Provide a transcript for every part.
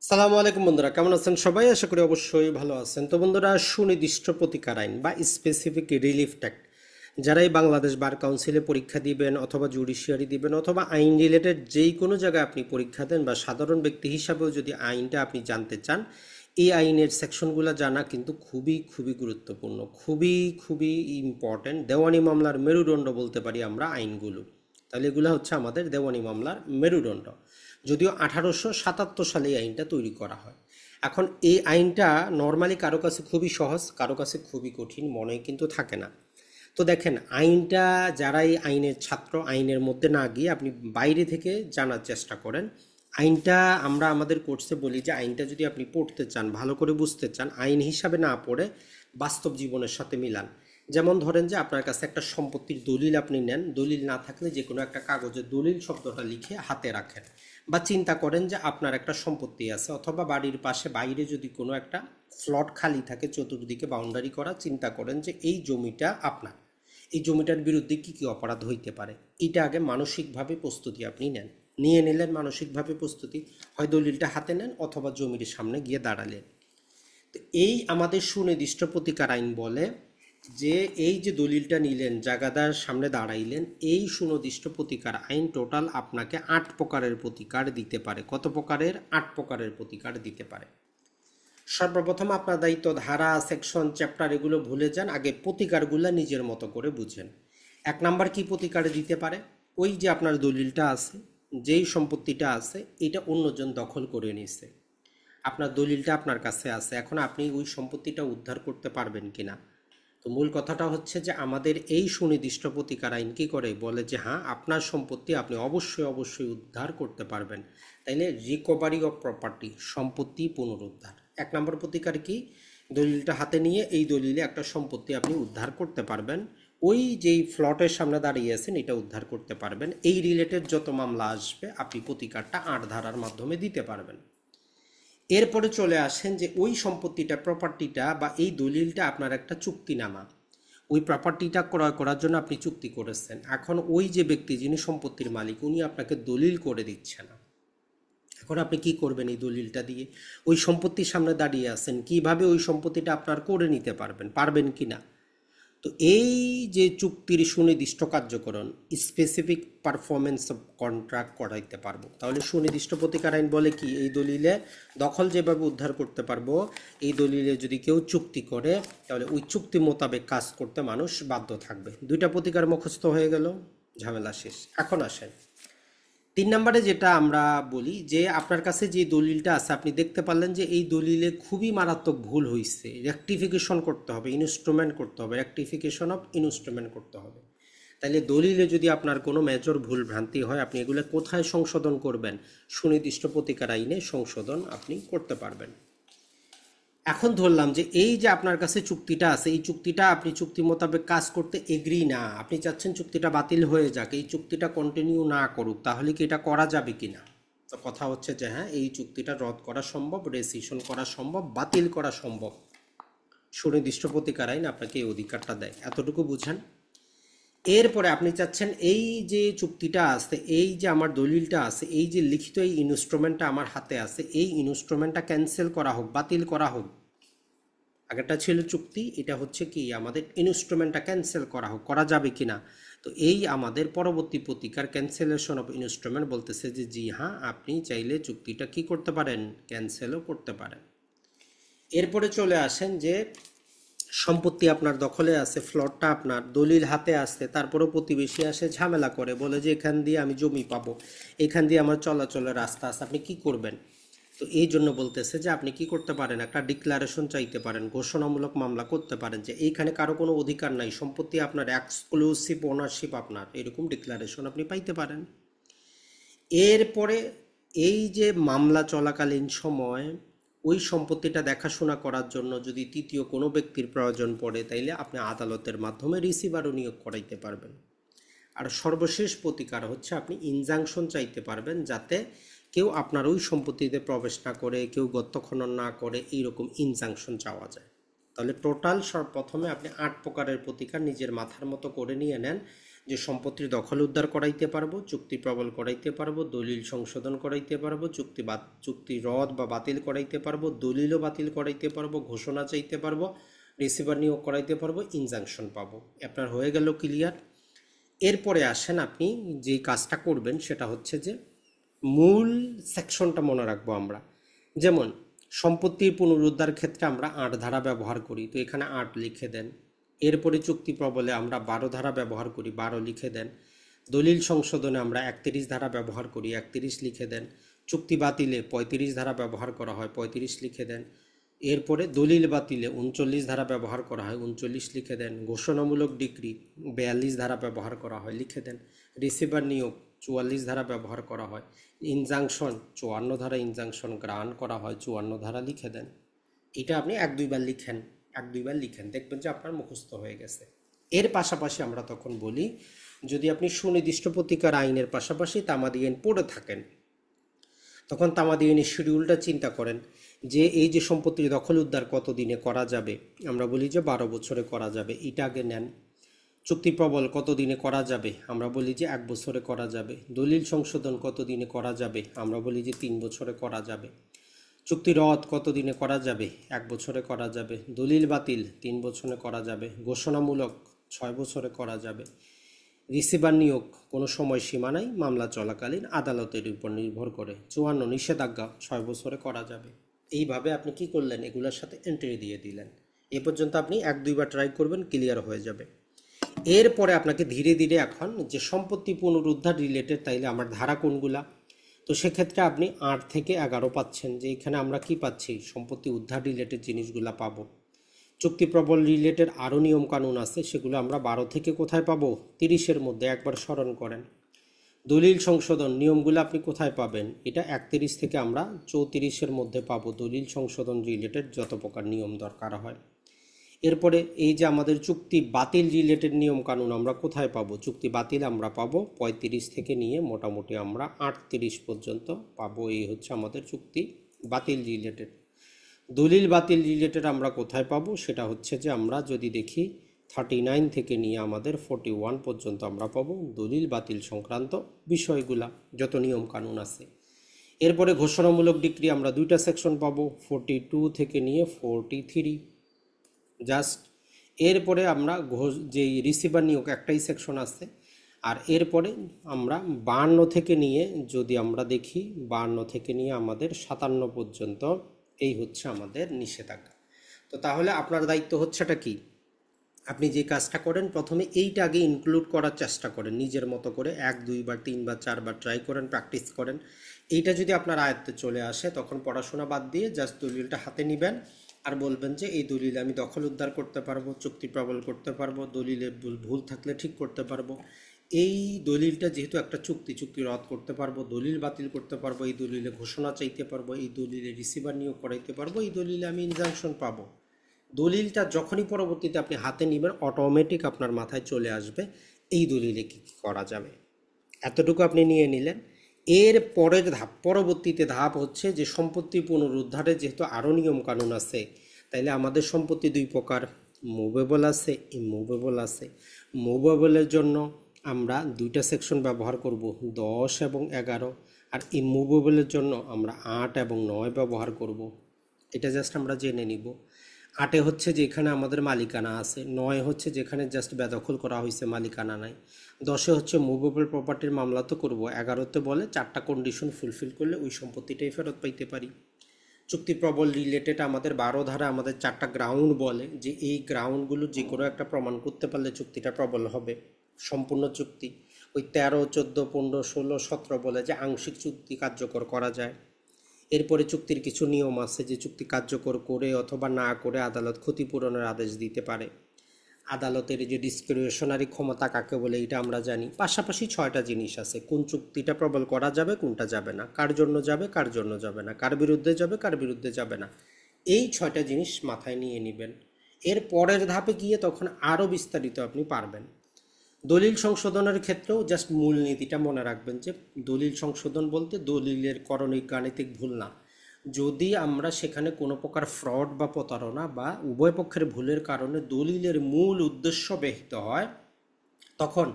সালামু আলাইকুম বন্ধুরা, কেমন আছেন সবাই? আশা করি অবশ্যই ভালো আছেন। তো বন্ধুরা, সুনির্দিষ্ট প্রতিকার আইন বা স্পেসিফিক রিলিফ অ্যাক্ট, যারাই বাংলাদেশ বার কাউন্সিলে পরীক্ষা দিবেন অথবা জুডিশিয়ারি দিবেন অথবা আইন রিলেটেড যেই কোনো জায়গায় আপনি পরীক্ষা দেন বা সাধারণ ব্যক্তি হিসাবেও যদি আইনটা আপনি জানতে চান, এই আইনের সেকশনগুলো জানা কিন্তু খুবই খুবই গুরুত্বপূর্ণ, খুবই খুবই ইম্পর্ট্যান্ট। দেওয়ানি মামলার মেরুদণ্ড বলতে পারি আমরা আইনগুলো। তাহলে এগুলো হচ্ছে আমাদের দেওয়ানি মামলার মেরুদণ্ড। যদিও 1877 সালে এই আইনটা তৈরি করা হয়। এখন এই আইনটা নর্মালি কারো কাছে খুবই সহজ, কারো কাছে খুবই কঠিন, মনে কিন্তু থাকে না। তো দেখেন, আইনটা যারা এই আইনের ছাত্র, আইনের মধ্যে না গিয়ে আপনি বাইরে থেকে জানার চেষ্টা করেন। আইনটা আমরা আমাদের কোর্সে বলি যে আইনটা যদি আপনি পড়তে চান, ভালো করে বুঝতে চান, আইন হিসাবে না পড়ে বাস্তব জীবনের সাথে মিলান। যেমন ধরেন যে আপনার কাছে একটা সম্পত্তির দলিল আপনি নেন, দলিল না থাকলে যে কোনো একটা কাগজে দলিল শব্দটা লিখে হাতে রাখেন। বা চিন্তা করেন যে আপনার একটা সম্পত্তি আছে অথবা বাড়ির পাশে বাইরে যদি কোনো একটা ফ্লট খালি থাকে, চতুর্দিকে বাউন্ডারি করা, চিন্তা করেন যে এই জমিটা আপনার। এই জমিটার বিরুদ্ধে কি কি অপরাধ হইতে পারে, এটা আগে মানসিকভাবে প্রস্তুতি আপনি নেন। নিয়ে নিলেন মানসিকভাবে প্রস্তুতি, হয় দলিলটা হাতে নেন অথবা জমির সামনে গিয়ে দাঁড়ালেন। তো এই আমাদের সুনির্দিষ্ট প্রতিকার আইন বলে যে এই যে দলিলটা নিলেন, জাগাদার সামনে দাঁড়াইলেন, এই সুনির্দিষ্ট প্রতিকার আইন টোটাল আপনাকে 8 প্রকারের প্রতিকার দিতে পারে। কত প্রকারের? 8 প্রকারের প্রতিকার দিতে পারে। সর্বপ্রথম আপনার দায়িত্ব, ধারা, সেকশন, চ্যাপ্টার এগুলো ভুলে যান, আগে প্রতিকারগুলো নিজের মতো করে বুঝেন। 1 নাম্বার কি প্রতিকার দিতে পারে? ওই যে আপনার দলিলটা আছে, যেই সম্পত্তিটা আছে, এটা অন্যজন দখল করে নিছে, আপনার দলিলটা আপনার কাছে আছে, এখন আপনি ওই সম্পত্তিটা উদ্ধার করতে পারবেন কিনা। তো মূল কথাটা হচ্ছে যে আমাদের এই সুনির্দিষ্ট প্রতিকার আইন কী করে, বলে যে হ্যাঁ, আপনার সম্পত্তি আপনি অবশ্যই অবশ্যই উদ্ধার করতে পারবেন। তাইলে রিকভারি অফ প্রপার্টি, সম্পত্তি পুনরুদ্ধার। 1 নম্বর প্রতিকার কি? দলিলটা হাতে নিয়ে এই দলিলে একটা সম্পত্তি আপনি উদ্ধার করতে পারবেন। ওই যেই ফ্লটের সামনে দাঁড়িয়ে আছেন এটা উদ্ধার করতে পারবেন। এই রিলেটেড যত মামলা আসবে আপনি প্রতিকারটা 8 ধারার মাধ্যমে দিতে পারবেন। এরপরে চলে আসেন যে ওই সম্পত্তিটা, প্রপার্টিটা বা এই দলিলটা আপনার একটা চুক্তিনামা। ওই প্রপার্টিটা ক্রয় করার জন্য আপনি চুক্তি করেছেন। এখন ওই যে ব্যক্তি যিনি সম্পত্তির মালিক, উনি আপনাকে দলিল করে দিচ্ছে না। এখন আপনি কি করবেন এই দলিলটা দিয়ে? ওই সম্পত্তির সামনে দাঁড়িয়ে আছেন, কিভাবে ওই সম্পত্তিটা আপনার করে নিতে পারবেন, পারবেন কি না? তো এই যে চুক্তির সুনির্দিষ্ট কার্যকরণ, স্পেসিফিক পারফরমেন্স অফ কন্ট্রাক্ট করাইতে পারবো। তাহলে সুনির্দিষ্ট প্রতিকার আইন বলে কি, এই দলিলে দখল যেভাবে উদ্ধার করতে পারবো, এই দলিলে যদি কেউ চুক্তি করে তাহলে ওই চুক্তি মোতাবেক কাজ করতে মানুষ বাধ্য থাকবে। 2টা প্রতিকার মুখস্থ হয়ে গেল, ঝামেলা শেষ। এখন আসেন 3 নম্বরে, যেটা আমরা বলি যে আপনার কাছে যে দলিলটা আছে, আপনি দেখতে পারলেন যে এই দলিলে খুবই মারাত্মক ভুল হয়েছে, রেকটিফিকেশন করতে হবে, ইনস্ট্রুমেন্ট করতে হবে, রেকটিফিকেশন অফ ইনস্ট্রুমেন্ট করতে হবে। তাহলে দলিলে যদি আপনার কোনো মেজর ভুল ভ্রান্তি হয়, আপনি এগুলো কোথায় সংশোধন করবেন? সুনির্দিষ্ট প্রতিকার আইনে সংশোধন আপনি করতে পারবেন। এখন ধরলাম যে এই যে আপনার কাছে চুক্তিটা আছে, এই চুক্তিটা আপনি চুক্তি মোতাবেক কাজ করতে এগ্রি না, আপনি চাচ্ছেন চুক্তিটা বাতিল হয়ে যাক, এই চুক্তিটা কন্টিনিউ না করুক, তাহলে কি এটা করা যাবে কি না? তো কথা হচ্ছে যে হ্যাঁ, এই চুক্তিটা রদ করা সম্ভব, রেসিশন করা সম্ভব, বাতিল করা সম্ভব। সুনির্দিষ্ট প্রতিকার আইন আপনাকে এই অধিকারটা দেয়, এতটুকু বুঝেন। এরপরে আপনি চাচ্ছেন এই যে চুক্তিটা আছে, এই যে আমার দলিলটা আছে, এই যে লিখিত এই ইনস্ট্রুমেন্টটা আমার হাতে আছে, এই ইনস্ট্রুমেন্টটা ক্যান্সেল করা হোক, বাতিল করা হোক। আগেরটা ছিল চুক্তি, এটা হচ্ছে কি আমাদের ইনস্ট্রুমেন্টটা ক্যান্সেল করা হোক, করা যাবে কি না? তো এই আমাদের পরবর্তী প্রতিকার ক্যান্সেলেশন অফ ইনস্ট্রুমেন্ট বলতেছে যে জি হ্যাঁ, আপনি চাইলে চুক্তিটা কি করতে পারেন, ক্যান্সেলও করতে পারেন। এরপরে চলে আসেন যে সম্পত্তি আপনার দখলে আছে, ফ্লটটা আপনার, দলিল হাতে আসছে, তারপরেও প্রতিবেশী আসে ঝামেলা করে, বলে যে এখান দিয়ে আমি জমি পাবো, এখান দিয়ে আমার চলাচলের রাস্তা আছে, আপনি কি করবেন? তো এই জন্য বলতেছে যে আপনি কি করতে পারেন, একটা ডিক্লারেশন চাইতে পারেন, ঘোষণামূলক মামলা করতে পারেন যে এইখানে কারো কোনো অধিকার নাই, সম্পত্তি আপনার, এক্সক্লুসিভ ওনারশিপ আপনার, এরকম ডিক্লারেশন আপনি পাইতে পারেন। এরপরে এই যে মামলা চলাকালীন সময় ওই সম্পত্তিটা দেখাশোনা করার জন্য যদি তৃতীয় কোনো ব্যক্তির প্রয়োজন পড়ে, তাইলে আপনি আদালতের মাধ্যমে রিসিভারও নিয়োগ করাইতে পারবেন। আর সর্বশেষ প্রতিকার হচ্ছে আপনি ইনজাংশন চাইতে পারবেন, যাতে কেউ আপনার ওই সম্পত্তিতে প্রবেশ না করে, কেউ গর্ত খনন না করে, এইরকম ইনজাংশন চাওয়া যায়। তাহলে টোটাল সর্বপ্রথমে আপনি 8 প্রকারের প্রতিকার নিজের মাথার মতো করে নিয়ে নেন। যে সম্পত্তির দখল উদ্ধার করাইতে পারবো, চুক্তি প্রবল করাইতে পারবো, দলিল সংশোধন করাইতে পারবো, চুক্তি রদ বা বাতিল করাইতে পারবো, দলিলও বাতিল করাইতে পারবো, ঘোষণা চাইতে পারবো, রিসিভার নিয়োগ করাইতে পারবো, ইনজাংশন পাবো। আপনার হয়ে গেল ক্লিয়ার। এরপরে আসেন আপনি যেই কাজটা করবেন সেটা হচ্ছে যে মূল সেকশনটা মনে রাখবো আমরা। যেমন সম্পত্তির পুনরুদ্ধার ক্ষেত্রে আমরা ৮ ধারা ব্যবহার করি, তো এখানে ৮ লিখে দেন। এরপরে চুক্তি প্রবলে আমরা ১২ ধারা ব্যবহার করি, ১২ লিখে দেন। দলিল সংশোধনে আমরা ৩১ ধারা ব্যবহার করি, ৩১ লিখে দেন। চুক্তি বাতিলে ৩৫ ধারা ব্যবহার করা হয়, ৩৫ লিখে দেন। এরপরে দলিল বাতিলে ৩৯ ধারা ব্যবহার করা হয়, ৩৯ লিখে দেন। ঘোষণামূলক ডিক্রি ৪২ ধারা ব্যবহার করা হয়, লিখে দেন। রিসিভার নিয়োগ ৪৪ ধারা ব্যবহার করা হয়। ইনজাংশন ৫৪ ধারা ইনজাংশন গ্রহণ করা হয়, ৫৪ ধারা লিখে দেন। এটা আপনি ১-২ বার লিখেন, ১-২ বার লিখেন, দেখবেন যে আপনার মুখস্থ হয়ে গেছে। এর পাশাপাশি আমরা তখন বলি, যদি আপনি সুনির্দিষ্ট প্রতিকার আইনের পাশাপাশি তামাদি আইন পড়ে থাকেন, তখন তামাদি আইনের শিডিউলটা চিন্তা করেন যে এই যে সম্পত্তির দখল উদ্ধার কত দিনে করা যাবে, আমরা বলি যে ১২ বছরে করা যাবে, এটা আগে নেন। চুক্তি প্রবল কত দিনে করা যাবে, আমরা বলি যে ১ বছরে করা যাবে। দলিল সংশোধন কত দিনে করা যাবে, আমরা বলি যে ৩ বছরে করা যাবে। চুক্তি রদ কত দিনে করা যাবে, ১ বছরে করা যাবে। দলিল বাতিল ৩ বছরে করা যাবে। ঘোষণামূলক ৬ বছরে করা যাবে। রিসিভার নিয়োগ কোনো সময়সীমা নাই, মামলা চলাকালীন আদালতের উপর নির্ভর করে। ৫৪ নিষেধাজ্ঞা ৬ বছরে করা যাবে। এইভাবে আপনি কি করলেন, এগুলোর সাথে এন্ট্রি দিয়ে দিলেন। এ পর্যন্ত আপনি ১-২ বার ট্রাই করবেন, ক্লিয়ার হয়ে যাবে। এরপরে আপনাকে ধীরে ধীরে এখন যে সম্পত্তি পুনরুদ্ধার রিলেটেড, তাইলে আমার ধারা কোনগুলা, তো সেক্ষেত্রে আপনি ৮ থেকে ১১ পাচ্ছেন, যে এখানে আমরা কি পাচ্ছি, সম্পত্তি উদ্ধার রিলেটেড জিনিসগুলা পাবো। চুক্তি প্রবল রিলেটেড আরও নিয়মকানুন আছে, সেগুলো আমরা ১২ থেকে কোথায় পাবো, ৩০-এর মধ্যে, একবার স্মরণ করেন। দলিল সংশোধন নিয়মগুলো আপনি কোথায় পাবেন, এটা ৩১ থেকে আমরা ৩৪-এর মধ্যে পাবো, দলিল সংশোধন রিলেটেড যত প্রকার নিয়ম দরকার হয়। এরপরে এই যে আমাদের চুক্তি বাতিল রিলেটেড নিয়ম কানুন আমরা কোথায় পাবো, চুক্তি বাতিল আমরা পাবো ৩৫ থেকে নিয়ে মোটামুটি আমরা ৩৮ পর্যন্ত পাবো। এই হচ্ছে আমাদের চুক্তি বাতিল রিলেটেড। দলিল বাতিল রিলেটেড আমরা কোথায় পাবো, সেটা হচ্ছে যে আমরা যদি দেখি 39 থেকে নিয়ে আমাদের 41 পর্যন্ত আমরা পাবো দলিল বাতিল সংক্রান্ত বিষয়গুলা, যত নিয়ম কানুন আছে। এরপরে ঘোষণামূলক ডিক্রি আমরা 2টা সেকশন পাবো, 42 থেকে নিয়ে 43 জাস্ট। এরপরে আমরা যেই রিসিভার নিয়োগ একটাই সেকশন আছে। আর এরপরে আমরা 52 থেকে নিয়ে যদি আমরা দেখি, 52 থেকে নিয়ে আমাদের 57 পর্যন্ত, এই হচ্ছে আমাদের নিষেধাজ্ঞা। তো তাহলে আপনার দায়িত্ব হচ্ছে এটা কি, আপনি যে কাজটা করেন প্রথমে এইটা আগে ইনক্লুড করার চেষ্টা করেন নিজের মতো করে, ১-২ বার ৩ বার ৪ বার ট্রাই করেন, প্র্যাকটিস করেন। এইটা যদি আপনার আয়ত্তে চলে আসে, তখন পড়াশোনা বাদ দিয়ে জাস্ট দলিলটা হাতে নেবেন আর বলবেন যে এই দলিলে আমি দখল উদ্ধার করতে পারবো, চুক্তি প্রবল করতে পারবো, দলিলে ভুল থাকলে ঠিক করতে পারবো। এই দলিলটা যেহেতু একটা চুক্তি রদ করতে পারবো, দলিল বাতিল করতে পারবো, এই দলিলে ঘোষণা চাইতে পারবো, এই দলিলে রিসিভার নিয়োগ করাইতে পারবো, এই দলিলে আমি ইনজাংশন পাবো। দলিলটা যখনই পরবর্তীতে আপনি হাতে নেবেন, অটোমেটিক আপনার মাথায় চলে আসবে এই দলিলে কী কী করা যাবে। এতটুকু আপনি নিয়ে নিলেন। এর পরের ধাপ, পরবর্তীতে ধাপ হচ্ছে যে সম্পত্তি পুনরুদ্ধারে যেহেতু আরও নিয়ম কানুন আছে, তাইলে আমাদের সম্পত্তি ২ প্রকার, মুভেবল আছে, ইমুভেবল আছে। মুভেবলের জন্য আমরা 2টা সেকশন ব্যবহার করব, 10 এবং 11। আর ইমুভেবলের জন্য আমরা 8 এবং 9 ব্যবহার করব। এটা জাস্ট আমরা জেনে নিব। 8-এ হচ্ছে যেখানে আমাদের মালিকানা আছে, 9 হচ্ছে যেখানে জাস্ট বেদখল করা হয়েছে, মালিকানা নাই। 10-এ হচ্ছে মুভেবল প্রপার্টির মামলা তো করবো। 11-তে বলে 4টা কন্ডিশন ফুলফিল করলে ওই সম্পত্তিটাই ফেরত পাইতে পারি। চুক্তি প্রবল রিলেটেড আমাদের 12 ধারা আমাদের 4টা গ্রাউন্ড বলে, যে এই গ্রাউন্ডগুলো যে কোনো একটা প্রমাণ করতে পারলে চুক্তিটা প্রবল হবে, সম্পূর্ণ চুক্তি। ওই 13, 14, 15, 16, 17 বলে যে আংশিক চুক্তি কার্যকর করা যায়। এরপরে চুক্তির কিছু নিয়ম আছে, যে চুক্তি কার্যকর করে অথবা না করে আদালত ক্ষতিপূরণের আদেশ দিতে পারে। আদালতের যে ডিসক্রিশনারি ক্ষমতা কাকে বলে এটা আমরা জানি। পাশাপাশি 6টা জিনিস আছে, কোন চুক্তিটা প্রবল করা যাবে, কোনটা যাবে না, কার জন্য যাবে, কার জন্য যাবে না, কার বিরুদ্ধে যাবে, কার বিরুদ্ধে যাবে না। এই 6টা জিনিস মাথায় নিয়ে নেবেন। এর পরের ধাপে গিয়ে তখন আরও বিস্তারিত আপনি পারবেন। দলিল সংশোধনের ক্ষেত্রেও জাস্ট মূলনীতিটা মনে রাখবেন, যে দলিল সংশোধন বলতে দলিলের করণিক গাণিতিক ভুল না। যদি আমরা সেখানে কোনো প্রকার ফ্রড বা প্রতারণা বা উভয় পক্ষের ভুলের কারণে দলিলের মূল উদ্দেশ্য ব্যাহত হয়, তখন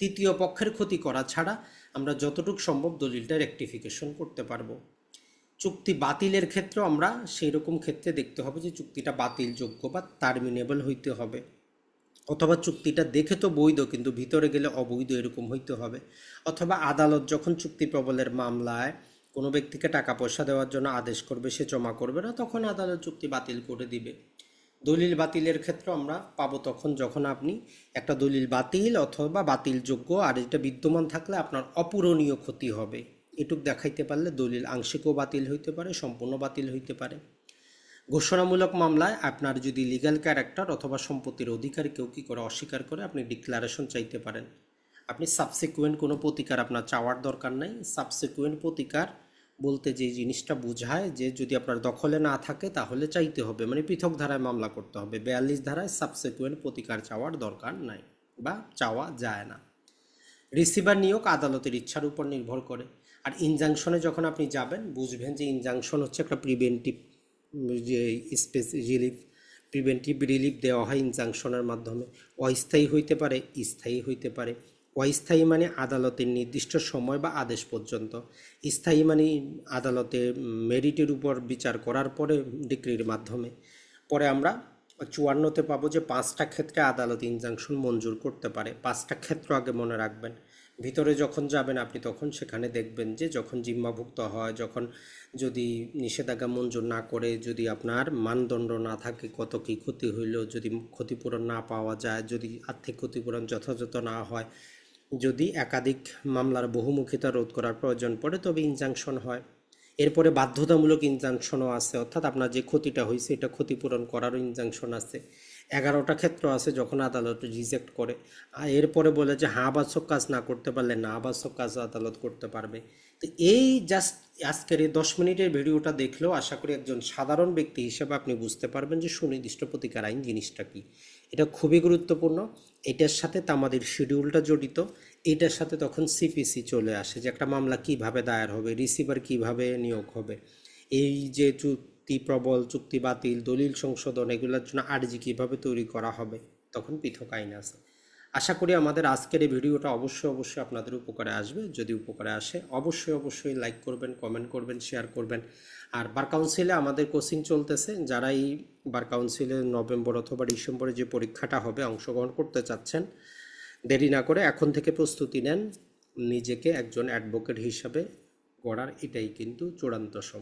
তৃতীয় পক্ষের ক্ষতি করা ছাড়া আমরা যতটুকু সম্ভব দলিলটা রেকটিফিকেশন করতে পারবো। চুক্তি বাতিলের ক্ষেত্রেও আমরা সেই রকম ক্ষেত্রে দেখতে হবে যে চুক্তিটা বাতিলযোগ্য বা টার্মিনেবল হইতে হবে, অথবা চুক্তিটা দেখে তো বৈধ কিন্তু ভিতরে গেলে অবৈধ এরকম হইতে হবে, অথবা আদালত যখন চুক্তি প্রবলের মামলায় কোনো ব্যক্তিকে টাকা পয়সা দেওয়ার জন্য আদেশ করবে, সে জমা করবে না, তখন আদালত চুক্তি বাতিল করে দিবে। দলিল বাতিলের ক্ষেত্রে আমরা পাবো তখন যখন আপনি একটা দলিল বাতিল অথবা বাতিলযোগ্য আর এটা বিদ্যমান থাকলে আপনার অপূরণীয় ক্ষতি হবে এটুক দেখাইতে পারলে দলিল আংশিকও বাতিল হইতে পারে, সম্পূর্ণ বাতিল হইতে পারে। ঘোষণামূলক মামলায় আপনার যদি লিগ্যাল ক্যারেক্টার অথবা সম্পত্তির অধিকারী কেউ কী করে অস্বীকার করে আপনি ডিক্লারেশন চাইতে পারেন। আপনি সাবসিকুয়েন্ট কোনো প্রতিকার আপনার চাওয়ার দরকার নাই। সাবসিকুয়েন্ট প্রতিকার বলতে যে জিনিসটা বোঝায় যে যদি আপনার দখলে না থাকে তাহলে চাইতে হবে, মানে পৃথক ধারায় মামলা করতে হবে। 42 ধারায় সাবসিকুয়েন্ট প্রতিকার চাওয়ার দরকার নাই বা চাওয়া যায় না। রিসিভার নিয়োগ আদালতের ইচ্ছার উপর নির্ভর করে। আর ইনজাংশনে যখন আপনি যাবেন বুঝবেন যে ইনজাংশন হচ্ছে একটা প্রিভেন্টিভ যে প্রিভেন্টিভ রিলিফ দেওয়া হয় ইনজাংশনের মাধ্যমে। অস্থায়ী হইতে পারে, স্থায়ী হইতে পারে। অস্থায়ী মানে আদালতের নির্দিষ্ট সময় বা আদেশ পর্যন্ত, স্থায়ী মানে আদালতে মেরিটের উপর বিচার করার পরে ডিক্রির মাধ্যমে। পরে আমরা 54তে পাবো যে 5টা ক্ষেত্রে আদালত ইনজাংশন মঞ্জুর করতে পারে। 5টা ক্ষেত্র আগে মনে রাখবেন। ভিতরে যখন যাবেন আপনি তখন সেখানে দেখবেন যে যখন জিম্মাভুক্ত হয়, যখন যদি নিষেধাজ্ঞা মঞ্জুর না করে, যদি আপনার মানদণ্ড না থাকে কত কী ক্ষতি হইল, যদি ক্ষতিপূরণ না পাওয়া যায়, যদি আর্থিক ক্ষতিপূরণ যথাযথ না হয়, যদি একাধিক মামলার বহুমুখিতা রোধ করার প্রয়োজন পড়ে তবে ইনজাংশন হয়। এরপরে বাধ্যতামূলক ইনজাংশনও আছে, অর্থাৎ আপনার যে ক্ষতিটা হয়েছে এটা ক্ষতিপূরণ করারও ইনজাংশন আছে। 11টা ক্ষেত্র আছে যখন আদালত রিজেক্ট করে। আর এরপরে বলে যে হ্যাঁ বাচক কাজ না করতে পারলে না বাচক কাজ আদালত করতে পারবে। তো এই জাস্ট আজকের এই 10 মিনিটের ভিডিওটা দেখলেও আশা করি একজন সাধারণ ব্যক্তি হিসেবে আপনি বুঝতে পারবেন যে সুনির্দিষ্ট প্রতিকার আইন জিনিসটা কি। এটা খুবই গুরুত্বপূর্ণ। এটার সাথে তো আমাদের শিডিউলটা জড়িত। এটার সাথে তখন সিপিসি চলে আসে যে একটা মামলা কিভাবে দায়ের হবে, রিসিভার কিভাবে নিয়োগ হবে, এই যে চুক্তি প্রবল, চুক্তি বাতিল, দলিল সংশোধন, এগুলোর জন্য আরজি কীভাবে তৈরি করা হবে, তখন পৃথক আইন আছে। আশা করি আমাদের আজকের এই ভিডিওটা অবশ্যই আপনাদের উপকারে আসবে। যদি উপকারে আসে অবশ্যই লাইক করবেন, কমেন্ট করবেন, শেয়ার করবেন। আর বার কাউন্সিলে আমাদের কোচিং চলতেছে। যারা এই বার কাউন্সিলে নভেম্বর অথবা ডিসেম্বরে যে পরীক্ষাটা হবে অংশগ্রহণ করতে চাচ্ছেন, দেরি না করে এখন থেকে প্রস্তুতি নেন। নিজেকে একজন অ্যাডভোকেট হিসাবে গড়ার এটাই কিন্তু চূড়ান্ত সময়।